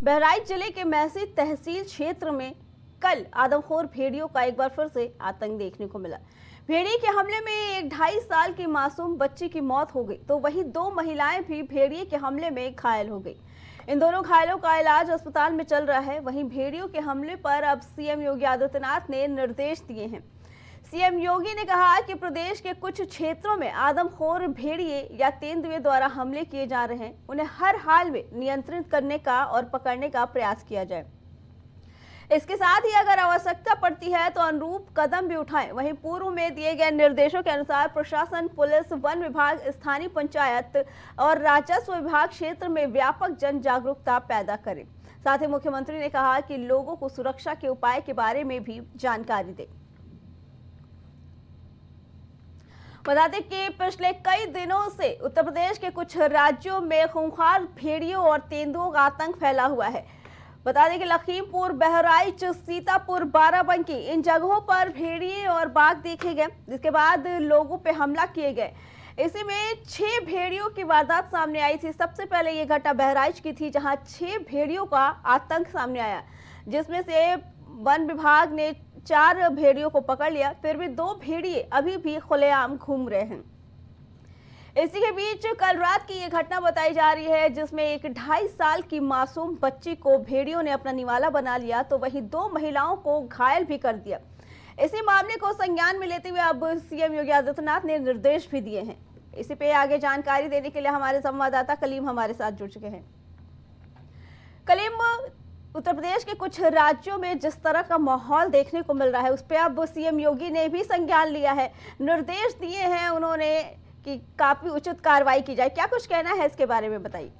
बहराइच जिले के महसी तहसील क्षेत्र में कल आदमखोर भेड़ियों का एक बार फिर से आतंक देखने को मिला। भेड़िए के हमले में एक 2.5 साल की मासूम बच्ची की मौत हो गई, तो वहीं 2 महिलाएं भी भेड़िए के हमले में घायल हो गई। इन दोनों घायलों का इलाज अस्पताल में चल रहा है। वहीं भेड़ियों के हमले पर अब सीएम योगी आदित्यनाथ ने निर्देश दिए हैं। सीएम योगी ने कहा कि प्रदेश के कुछ क्षेत्रों में आदमखोर भेड़िए या तेंदुए द्वारा हमले किए जा रहे हैं, उन्हें हर हाल में नियंत्रित करने का और पकड़ने का प्रयास किया जाए। इसके साथ ही अगर आवश्यकता पड़ती है तो अनुरूप कदम भी उठाएं। वहीं पूर्व में दिए गए निर्देशों के अनुसार प्रशासन, पुलिस, वन विभाग, स्थानीय पंचायत और राजस्व विभाग क्षेत्र में व्यापक जन जागरूकता पैदा करे। साथ ही मुख्यमंत्री ने कहा कि लोगों को सुरक्षा के उपाय के बारे में भी जानकारी दें। बता दें कि पिछले कई दिनों से उत्तर प्रदेश के कुछ राज्यों में खूंखार भेड़ियों और तेंदुओं का आतंक फैला हुआ है। बता दें कि लखीमपुर, बहराइच, सीतापुर, बाराबंकी इन जगहों पर भेड़िए और बाघ देखे गए, जिसके बाद लोगों पे हमला किए गए। इसी में 6 भेड़ियों की वारदात सामने आई थी। सबसे पहले ये घटना बहराइच की थी, जहां 6 भेड़ियों का आतंक सामने आया, जिसमें से वन विभाग ने 4 भेड़ियों को पकड़ लिया। फिर भी 2 भेड़िए अभी भी खुलेआम घूम रहे हैं। इसी के बीच कल रात की ये घटना बताई जा रही है, जिसमें एक 2.5 साल की मासूम बच्ची को भेड़ियों ने अपना निवाला बना लिया, तो वहीं 2 महिलाओं को घायल भी कर दिया। इसी मामले को संज्ञान में लेते हुए अब सीएम योगी आदित्यनाथ ने निर्देश भी दिए हैं। इसी पे आगे जानकारी देने के लिए हमारे संवाददाता कलीम हमारे साथ जुड़ चुके हैं। कलीम, उत्तर प्रदेश के कुछ राज्यों में जिस तरह का माहौल देखने को मिल रहा है, उस पर अब सीएम योगी ने भी संज्ञान लिया है, निर्देश दिए हैं उन्होंने कि काफी उचित कार्रवाई की जाए। क्या कुछ कहना है इसके बारे में, बताइए।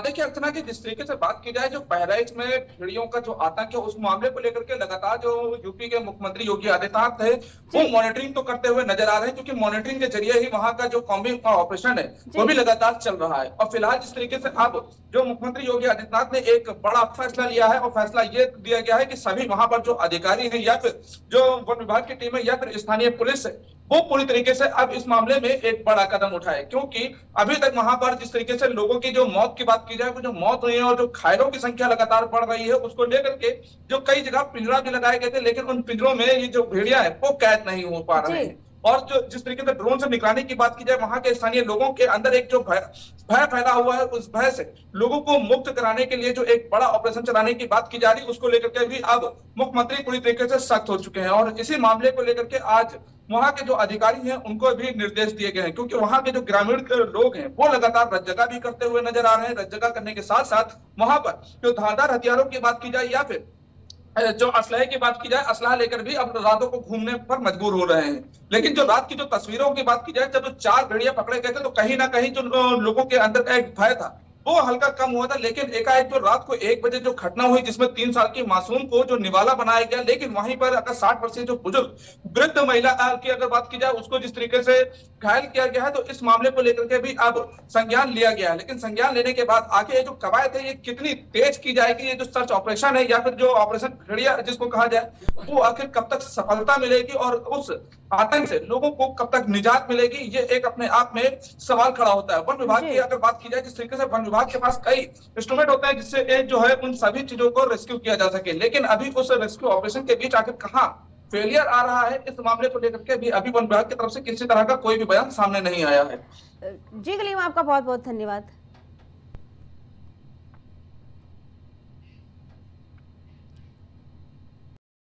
देखिए अर्चना जी, जिस तरीके से बात की जाए, जो बहराइच में भेड़ियों का जो आतंक है, उस मामले को लेकर के लगातार जो यूपी के मुख्यमंत्री योगी आदित्यनाथ है वो मॉनिटरिंग तो करते हुए नजर आ रहे हैं, क्योंकि मॉनिटरिंग के जरिए ही वहां का जो कॉम्बिंग का ऑपरेशन है वो भी लगातार चल रहा है। और फिलहाल जिस तरीके से अब जो मुख्यमंत्री योगी आदित्यनाथ ने एक बड़ा फैसला लिया है, और फैसला ये दिया गया है कि सभी वहां पर जो अधिकारी है या फिर जो वन विभाग की टीम है या फिर स्थानीय पुलिस है, वो पूरी तरीके से अब इस मामले में एक बड़ा कदम उठाए। क्योंकि अभी तक वहां पर जिस तरीके से लोगों की जो मौत की बात की जाए, वो जो मौत हुई है और जो घायलों की संख्या लगातार बढ़ रही है, उसको लेकर के जो कई जगह पिंजरा भी लगाए गए थे, लेकिन उन पिंजरों में ये जो भेड़िया है वो कैद नहीं हो पा रहे हैं। और जो जिस तरीके से ड्रोन से निगरानी की बात की जाए, वहां के स्थानीय लोगों के अंदर एक जो भय फैला हुआ है, उस भय से लोगों को मुक्त कराने के लिए जो एक बड़ा ऑपरेशन चलाने की बात की जा रही है, उसको लेकर के भी अब मुख्यमंत्री पूरी तरीके से सख्त हो चुके हैं। और इसी मामले को लेकर के आज वहां के जो अधिकारी हैं उनको भी निर्देश दिए गए हैं, क्योंकि वहां के जो ग्रामीण लोग हैं वो लगातार रज्जगा भी करते हुए नजर आ रहे हैं। रज्जगा करने के साथ साथ वहां पर जो धारदार हथियारों की बात की जाए या फिर जो असलहे की बात की जाए, असलहा लेकर भी अब रातों को घूमने पर मजबूर हो रहे हैं। लेकिन जो रात की जो तस्वीरों की बात की जाए, जब 4 भेड़िया पकड़े गए थे, तो कहीं ना कहीं जो लोगों के अंदर का एक भय था वो हल्का कम हुआ था। लेकिन एकाएक जो रात को 1 बजे जो घटना हुई, जिसमें 3 साल की मासूम को जो निवाला बनाया गया, लेकिन वहीं पर अगर 60 वर्षीय जो बुजुर्ग वृद्ध महिला की अगर बात की जाए, उसको जिस तरीके से घायल किया गया है, तो इस मामले को लेकर के भी अब संज्ञान लिया गया है। लेकिन संज्ञान लेने के बाद आगे ये जो कवायद है ये कितनी तेज की जाएगी, ये जो सर्च ऑपरेशन है या फिर जो ऑपरेशन भेड़िया जिसको कहा जाए, वो आखिर कब तक सफलता मिलेगी और उस आतंक से लोगों को कब तक निजात मिलेगी, ये एक अपने आप में सवाल खड़ा होता है। वन विभाग की अगर बात की जाए, जिस तरीके से वन विभाग के पास कई इंस्ट्रूमेंट होते हैं जिससे जो है उन सभी चीजों को रेस्क्यू किया जा सके, लेकिन अभी उस रेस्क्यू ऑपरेशन के बीच आखिर कहां फेलियर आ रहा है, इस मामले को लेकर के भी अभी वन विभाग की तरफ से किसी तरह का कोई भी बयान सामने नहीं आया है। जी कलीम, आपका बहुत बहुत धन्यवाद।